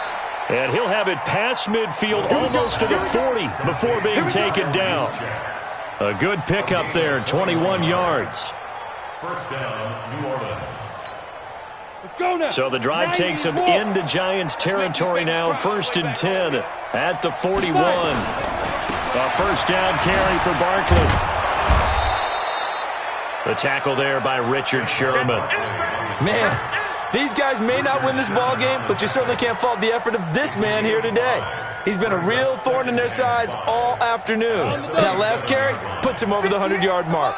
And he'll have it past midfield almost to the 40 before being taken down. A good pickup there, 21 yards. First down, New Orleans. So the drive takes them into Giants territory now, 1st and 10 at the 41. A first down carry for Barkley. The tackle there by Richard Sherman. Man, these guys may not win this ball game, but you certainly can't fault the effort of this man here today. He's been a real thorn in their sides all afternoon. And that last carry puts him over the 100-yard mark.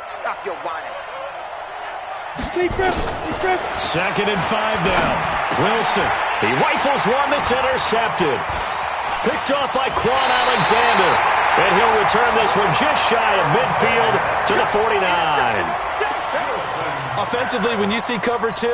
Stop your whining. 2nd and 5 now. Wilson. He rifles one that's intercepted. Picked off by Quan Alexander. And he'll return this one just shy of midfield to the 49. Offensively, when you see cover 2,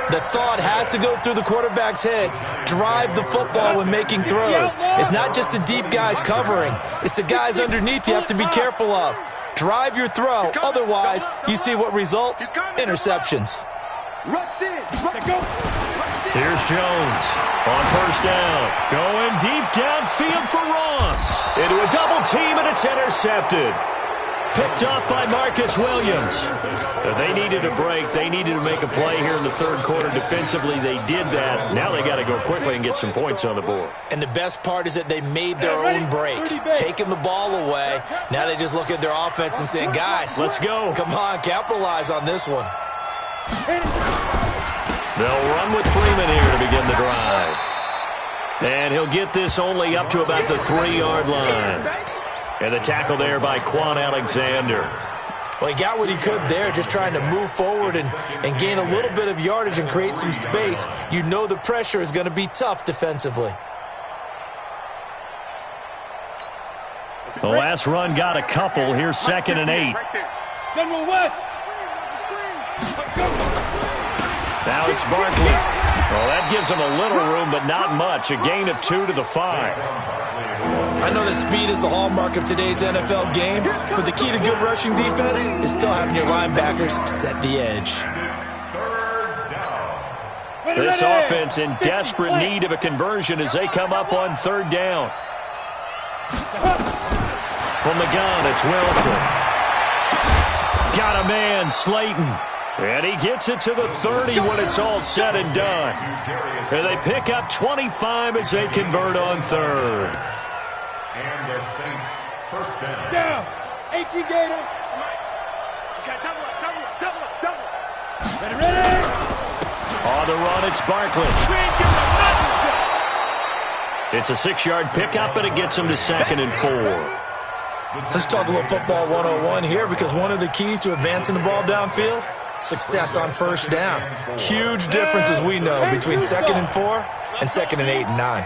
the thought has to go through the quarterback's head. Drive the football when making throws. It's not just the deep guys covering. It's the guys underneath you have to be careful of. Drive your throw. Otherwise, you see what results? Interceptions. Here's Jones on first down. Going deep downfield for Ross. Into a double team, and it's intercepted. Picked off by Marcus Williams. They needed a break. They needed to make a play here in the 3rd quarter. Defensively, they did that. Now they got to go quickly and get some points on the board. And the best part is that they made their own break, taking the ball away. Now they just look at their offense and saying, guys, let's go. Come on, capitalize on this one. They'll run with Freeman here to begin the drive. And he'll get this only up to about the 3-yard line. And the tackle there by Quan Alexander. Well, he got what he could there, just trying to move forward and gain a little bit of yardage and create some space. You know the pressure is going to be tough defensively. The last run got a couple. Here's 2nd and 8. General West. Now it's Barkley. Well, that gives him a little room, but not much. A gain of 2 to the 5. I know that speed is the hallmark of today's NFL game, but the key to good rushing defense is still having your linebackers set the edge. This offense in desperate need of a conversion as they come up on 3rd down. From the gun, it's Wilson. Got a man, Slayton. And he gets it to the 30 when it's all said and done. And they pick up 25 as they convert on 3rd. And the Saints first down. Down. 18 Gator. Ready. On the run, it's Barkley. It's a 6-yard pickup, and it gets him to 2nd and 4. Let's talk a little football 101 here, because one of the keys to advancing the ball downfield, success on first down. Huge difference, as we know, between 2nd and 4 and 2nd and 8 and 9.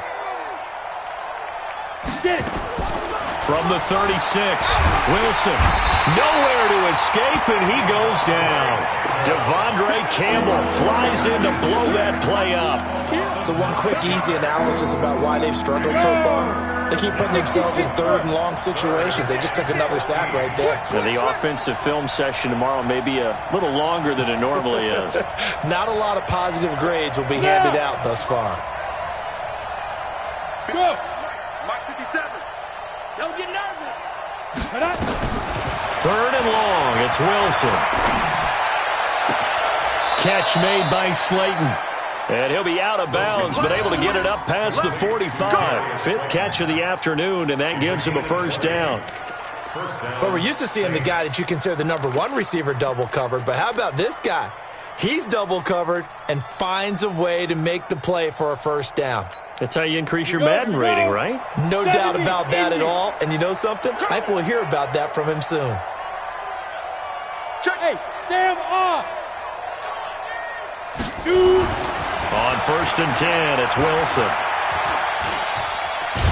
From the 36, Wilson. Nowhere to escape, and he goes down. Devondre Campbell flies in to blow that play up. So one quick, easy analysis about why they've struggled so far. They keep putting themselves in 3rd and long situations. They just took another sack right there. So the offensive film session tomorrow may be a little longer than it normally is. Not a lot of positive grades will be handed out thus far. Go. Mike 57. Don't get nervous. 3rd and long. It's Wilson. Catch made by Slayton. And he'll be out of bounds, but able to get it up past the 45. 5th catch of the afternoon, and that gives him a first down. first down. But we're used to seeing the guy that you consider the #1 receiver double covered. But how about this guy? He's double covered and finds a way to make the play for a first down. That's how you increase your Madden rating, right? No doubt about that at all. And you know something? I think we'll hear about that from him soon. Hey, Sam off. Shoot. On 1st and 10, it's Wilson.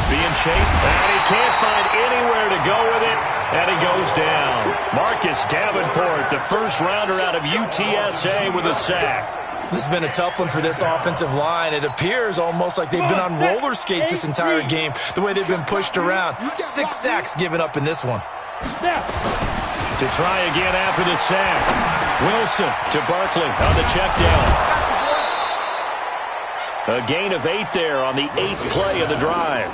Being chased, and he can't find anywhere to go with it, and he goes down. Marcus Davenport, the first rounder out of UTSA with a sack. This has been a tough one for this offensive line. It appears almost like they've been on roller skates this entire game, the way they've been pushed around. 6 sacks given up in this one. To try again after the sack. Wilson to Barkley on the check down. A gain of 8 there on the 8th play of the drive.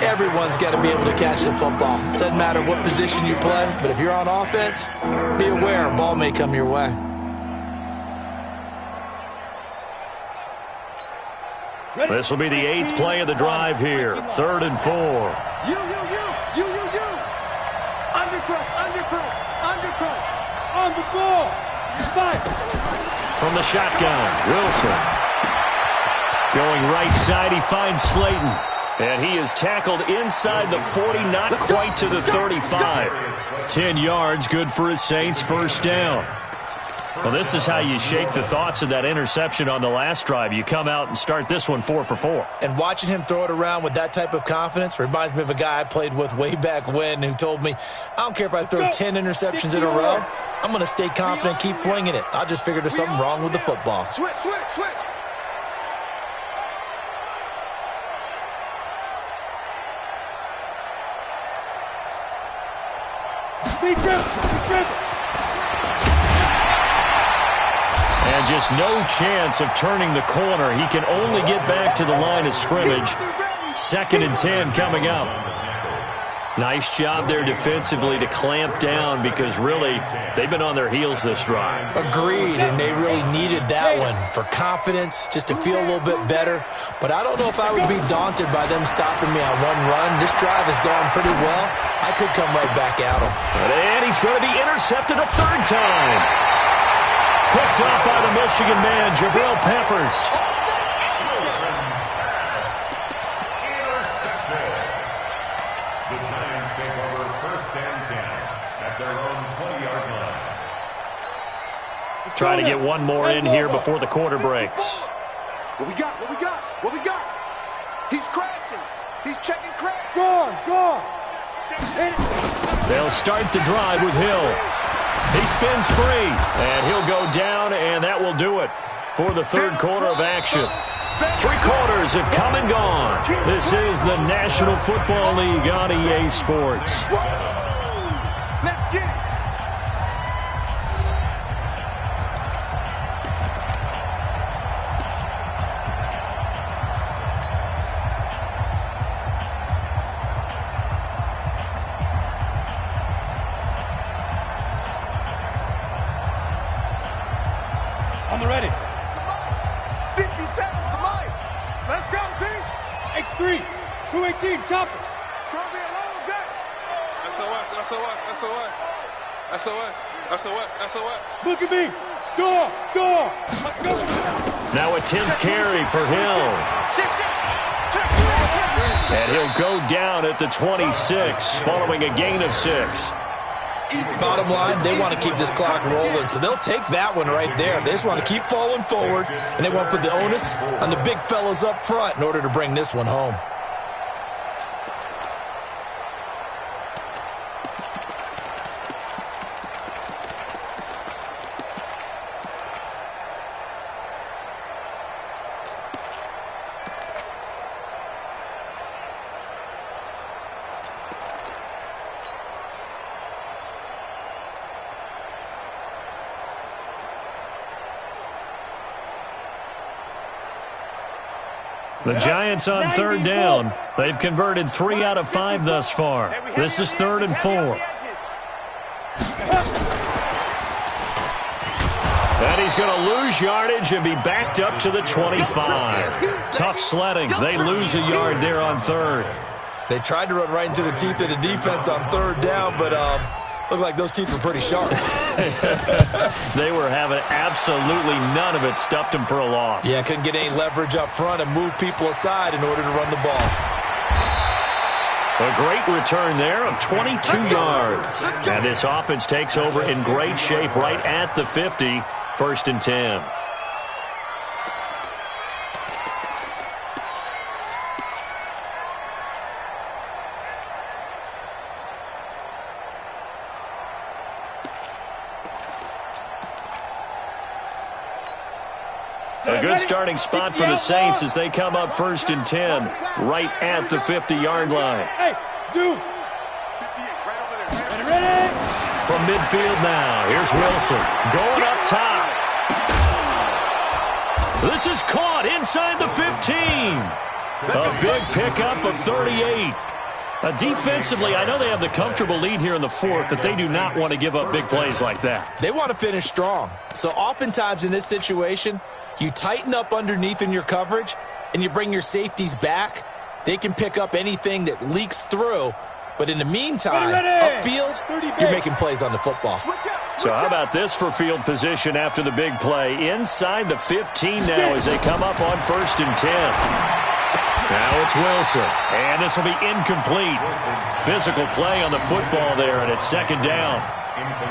Everyone's got to be able to catch the football. Doesn't matter what position you play, but if you're on offense, be aware a ball may come your way. This will be the 8th play of the drive here. 3rd and 4. You. Undercrush. On the ball. Fight. From the shotgun, Wilson. Going right side, he finds Slayton. And he is tackled inside the 40, not quite to the 35. 10 yards, good for his Saints, first down. Well, this is how you shake the thoughts of that interception on the last drive. You come out and start this one 4 for 4. And watching him throw it around with that type of confidence reminds me of a guy I played with way back when who told me, I don't care if I throw 10 interceptions in a row. I'm going to stay confident, keep flinging it. I just figured there's something wrong with the football. Switch. Be driven. And just no chance of turning the corner. He can only get back to the line of scrimmage. 2nd and 10 coming up. Nice job there defensively to clamp down because really they've been on their heels this drive. Agreed, and they really needed that one for confidence, just to feel a little bit better. But I don't know if I would be daunted by them stopping me on one run. This drive has gone pretty well. I could come right back at them. And he's going to be intercepted a 3rd time. Picked up by the Michigan man, Jabril Peppers. The Giants take over 1st and 10 at their own 20-yard line. Try to get one more in here before the quarter breaks. What we got? He's crashing. He's checking crash. Go. They'll start the drive with Hill. He spins free, and he'll go down, and that will do it for the 3rd quarter of action. 3 quarters have come and gone. This is the National Football League on EA Sports. Let's get it. On the ready. 57, come on. Let's go, D. X3. 218. Chopper. It's going to be a long day. SOS. Look at me. Door. Now a 10th carry for Hill. And he'll go down at the 26 following a gain of 6. Bottom line, they want to keep this clock rolling, so they'll take that one right there. They just want to keep falling forward, and they want to put the onus on the big fellas up front in order to bring this one home. The Giants on 3rd down. They've converted 3 out of 5 thus far. This is 3rd and 4. And he's going to lose yardage and be backed up to the 25. Tough sledding. They lose a yard there on 3rd. They tried to run right into the teeth of the defense on third down, but looked like those teeth were pretty sharp. They were having absolutely none of it. Stuffed them for a loss. Yeah, couldn't get any leverage up front and move people aside in order to run the ball. A great return there of 22 yards. And this offense takes over in great shape right at the 50. 1st and 10. A good starting spot for the Saints as they come up 1st and 10 right at the 50-yard line. Hey, zoom. Ready? From midfield now, here's Wilson going up top. This is caught inside the 15. A big pickup of 38. Defensively, I know they have the comfortable lead here in the 4th, but they do not want to give up big plays like that. They want to finish strong. So oftentimes in this situation, you tighten up underneath in your coverage, and you bring your safeties back. They can pick up anything that leaks through. But in the meantime, upfield, you're making plays on the football. So how about this for field position after the big play? Inside the 15 now as they come up on 1st and 10. Now it's Wilson, and this will be incomplete. Physical play on the football there, and it's 2nd down.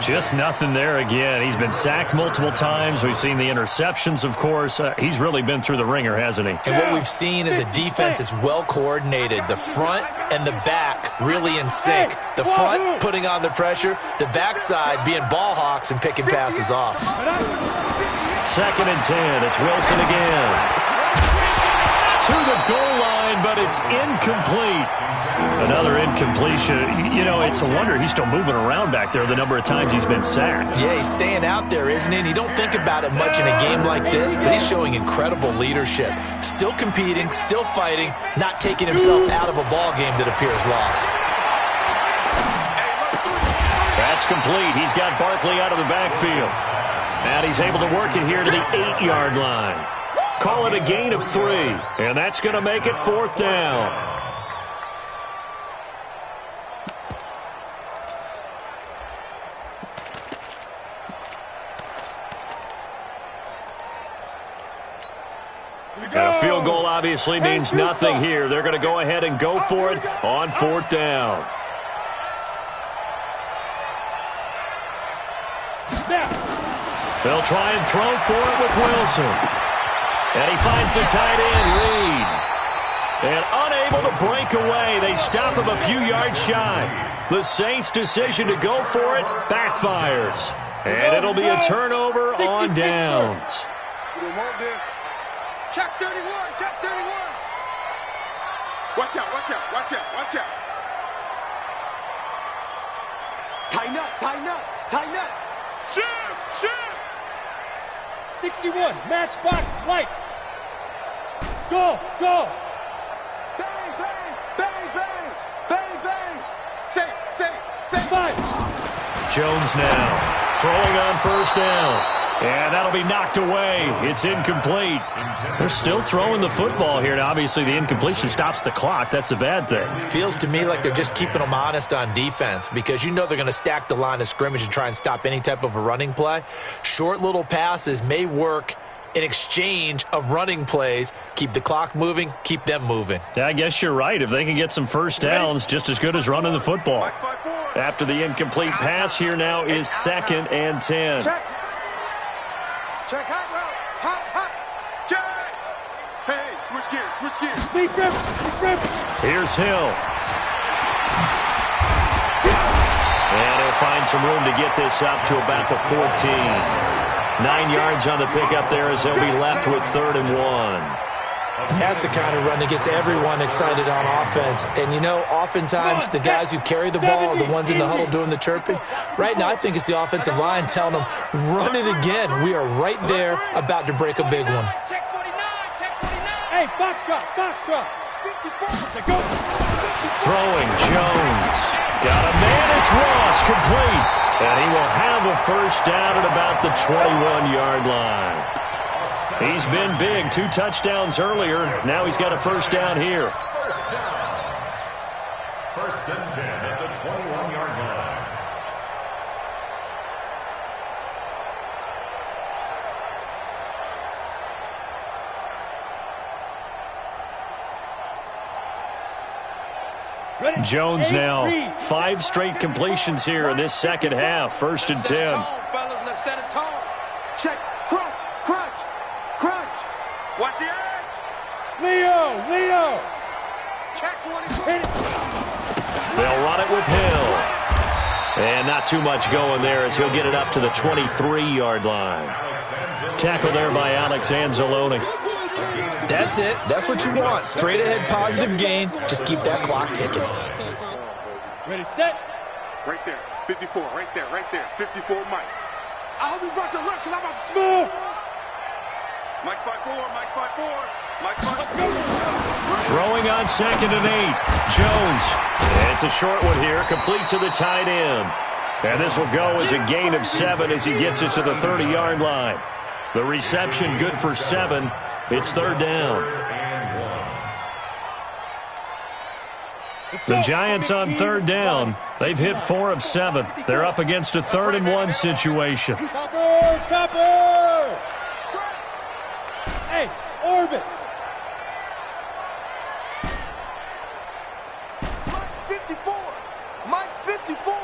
Just nothing there again. He's been sacked multiple times. We've seen the interceptions, of course. He's really been through the ringer, hasn't he? And what we've seen is a defense that's well coordinated. The front and the back really in sync. The front putting on the pressure, the backside being ball hawks and picking passes off. 2nd and 10. It's Wilson again. To the goal line, but it's incomplete. Another incompletion. You know, it's a wonder he's still moving around back there the number of times he's been sacked. Yeah, he's staying out there, isn't he? And you don't think about it much in a game like this, but he's showing incredible leadership. Still competing, still fighting, not taking himself out of a ball game that appears lost. That's complete. He's got Barkley out of the backfield. And he's able to work it here to the 8-yard line. Call it a gain of 3, and that's going to make it 4th down. Now, a field goal obviously means nothing here. They're going to go ahead and go for it on 4th down. They'll try and throw for it with Wilson. And he finds the tight end, Reed. And unable to break away, they stop him a few yards shy. The Saints' decision to go for it backfires. And it'll be a turnover on downs. We want this. Check 31, check 31. Watch out, watch out, watch out, watch out. Tighten up, tighten up, tighten up. Shoot, shoot. 61, matchbox lights. Go, go. Bang, bang, bang, bang, bang, bang. Say, 5. Jones now throwing on 1st down. And that'll be knocked away. It's incomplete. They're still throwing the football here. Now, obviously, the incompletion stops the clock. That's a bad thing. Feels to me like they're just keeping them honest on defense because you know they're going to stack the line of scrimmage and try and stop any type of a running play. Short little passes may work in exchange of running plays. Keep the clock moving, keep them moving. Yeah, I guess you're right. If they can get some 1st downs, just as good as running the football. After the incomplete pass, here now is 2nd and 10. check, hot route, hot, check. Hey, switch gears, switch gears. Deep grip, deep grip. Here's Hill. And he'll find some room to get this up to about the 14. 9 yards on the pickup there as they'll be left with 3rd and 1. That's the kind of run that gets everyone excited on offense. And, you know, oftentimes the guys who carry the ball are the ones in the huddle doing the chirping. Right now, I think it's the offensive line telling them, run it again. We are right there about to break a big one. Check 49, check 49. Hey, box drop, box drop. 54, go. Throwing Jones. Got a man, it's Ross, complete. And he will have a 1st down at about the 21-yard line. He's been big, 2 touchdowns earlier. Now he's got a 1st down here. First and 10 at the 21-yard line. Jones now 5 straight completions here in this second half. First and 10. Fellas, let's set a tone. Check. Crunch. Crunch. Crunch. Watch the edge. Leo. Check 24. They'll run it with Hill. And not too much going there as he'll get it up to the 23-yard line. Tackle there by Alex Anzalone. That's it. That's what you want. Straight ahead, positive gain. Just keep that clock ticking. Ready, set. Right there. 54. Right there. 54, Mike. I hope you brought your lunch because I'm about to smooth. Mike 5-4. Mike 5-4. Throwing on 2nd and 8. Jones. It's a short one here, complete to the tight end. And this will go as a gain of 7 as he gets it to the 30-yard line. The reception good for 7. It's third down. The Giants on third down. They've hit 4 of 7. They're up against a 3rd and 1 situation. Chopper! Hey, orbit! Mike's 54.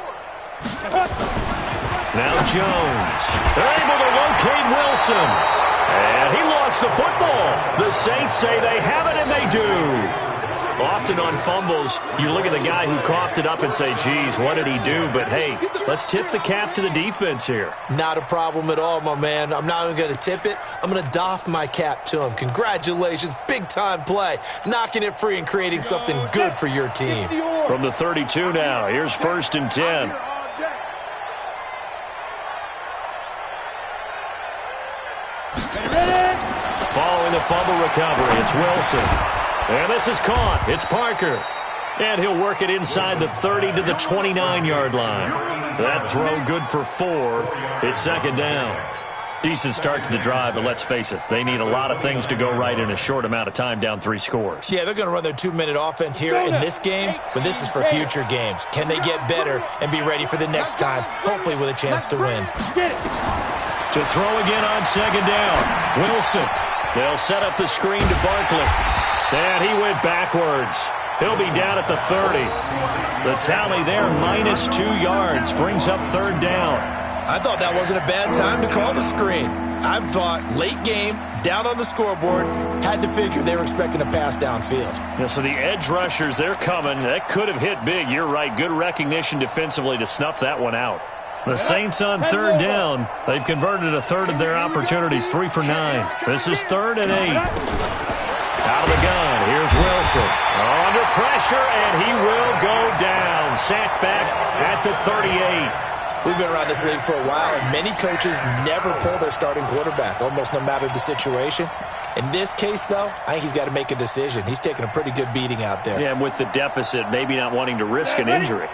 Now Jones. They're able to locate Wilson. And he lost the football. The Saints say they have it, and they do. Often on fumbles, you look at the guy who coughed it up and say, geez, what did he do? But, hey, let's tip the cap to the defense here. Not a problem at all, my man. I'm not even going to tip it. I'm going to doff my cap to him. Congratulations. Big-time play. Knocking it free and creating something good for your team. From the 32 now, here's first and 10. Following the fumble recovery, it's Wilson. And this is caught. It's Parker. And he'll work it inside the 30 to the 29-yard line. That throw good for 4. It's second down. Decent start to the drive, but let's face it, they need a lot of things to go right in a short amount of time, down 3 scores. Yeah, they're going to run their 2-minute offense here in this game, but this is for future games. Can they get better and be ready for the next time, hopefully with a chance to win? To throw again on second down. Wilson. They'll set up the screen to Barkley. And he went backwards. He'll be down at the 30. The tally there, minus 2 yards, brings up third down. I thought that wasn't a bad time to call the screen. I thought late game, down on the scoreboard, had to figure they were expecting a pass downfield. Yeah, so the edge rushers, they're coming. That could have hit big. You're right. Good recognition defensively to snuff that one out. The Saints on third down. They've converted a third of their opportunities, 3 for 9. This is 3rd and 8. Out of the gun, here's Wilson. Under pressure, and he will go down. Sacked back at the 38. We've been around this league for a while, and many coaches never pull their starting quarterback, almost no matter the situation. In this case, though, I think he's got to make a decision. He's taking a pretty good beating out there. Yeah, and with the deficit, maybe not wanting to risk an injury.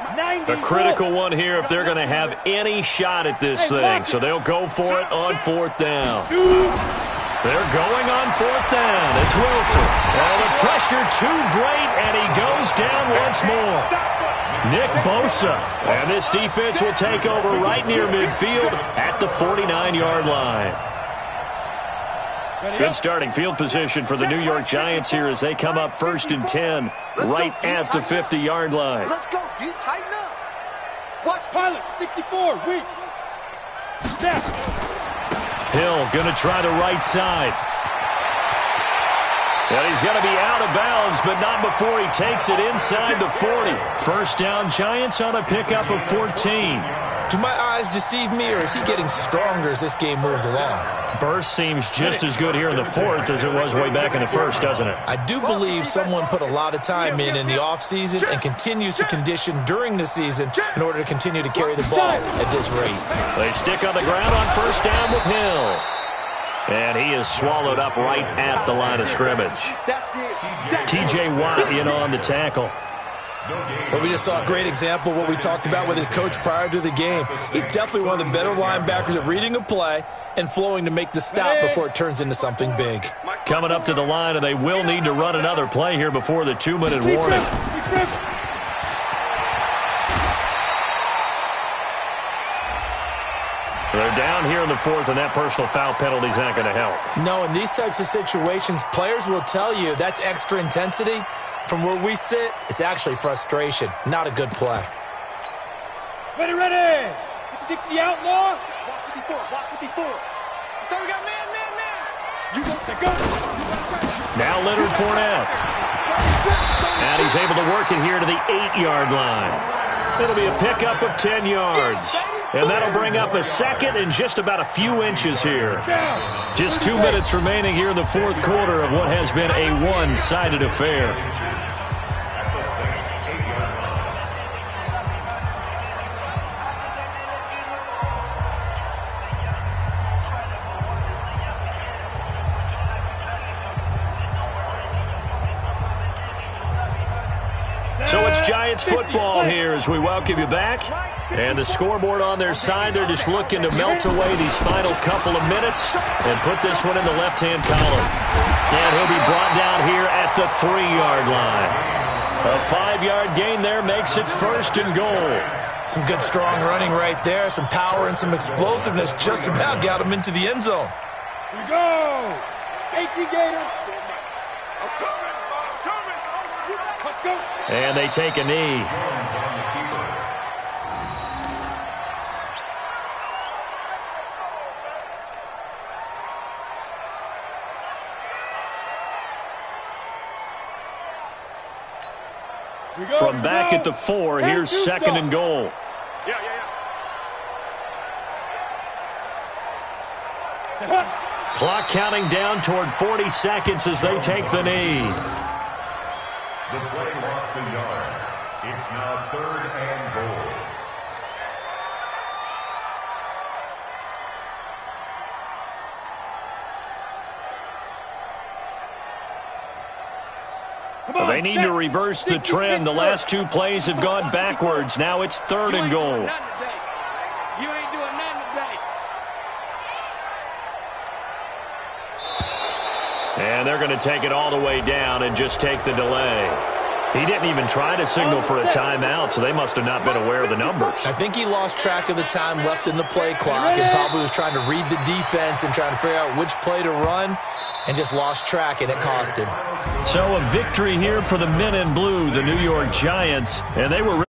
A critical one here if they're going to have any shot at this thing. So they'll go for it on 4th down. They're going on 4th down. It's Wilson. Oh, the pressure too great, and he goes down once more. Nick Bosa. And this defense will take over right near midfield at the 49-yard line. Good starting field position for the New York Giants here as they come up 1st and 10 right at the 50-yard line. Let's go. You tighten up. Watch Pilot, 64, weak. Snap. Hill going to try the right side. And he's going to be out of bounds, but not before he takes it inside the 40. First down, Giants on a pickup of 14. Do my eyes deceive me, or is he getting stronger as this game moves along? Burst seems just as good here in the 4th as it was way back in the 1st, doesn't it? I do believe someone put a lot of time in the offseason and continues to condition during the season in order to continue to carry the ball at this rate. They stick on the ground on first down with Hill. And he is swallowed up right at the line of scrimmage. T.J. Watt in on the tackle. Well, we just saw a great example of what we talked about with his coach prior to the game. He's definitely one of the better linebackers at reading a play and flowing to make the stop before it turns into something big. Coming up to the line, and they will need to run another play here before the 2-minute warning. They're down here in the fourth, and that personal foul penalty is not going to help. No, in these types of situations, players will tell you that's extra intensity. From where we sit, it's actually frustration. Not a good play. Ready, ready. 60 outlaw. Block 54, block 54. So we got man. You go to go. Now Leonard Fournette. And he's able to work it here to the 8-yard line. It'll be a pickup of 10 yards. And that'll bring up a second and just about a few inches here. Just 2 minutes remaining here in the fourth quarter of what has been a one-sided affair. So it's Giants football here as we welcome you back. And the scoreboard on their side, they're just looking to melt away these final couple of minutes and put this one in the left-hand column. And he'll be brought down here at the 3-yard line. A 5-yard gain there makes it 1st and goal. Some good strong running right there. Some power and some explosiveness just about got him into the end zone. Here we go. 18 Gator. Let's go. And they take a knee. From back at the 4, here's 2nd and goal. Yeah. Clock counting down toward 40 seconds as they take the knee. The play lost a yard. It's now 3rd and goal. They need to reverse the trend. The last 2 plays have gone backwards. Now it's 3rd and goal. You ain't doing nothing today. And they're going to take it all the way down and just take the delay. He didn't even try to signal for a timeout, so they must have not been aware of the numbers. I think he lost track of the time left in the play clock and probably was trying to read the defense and trying to figure out which play to run and just lost track, and it cost him. So a victory here for the men in blue, the New York Giants, and they were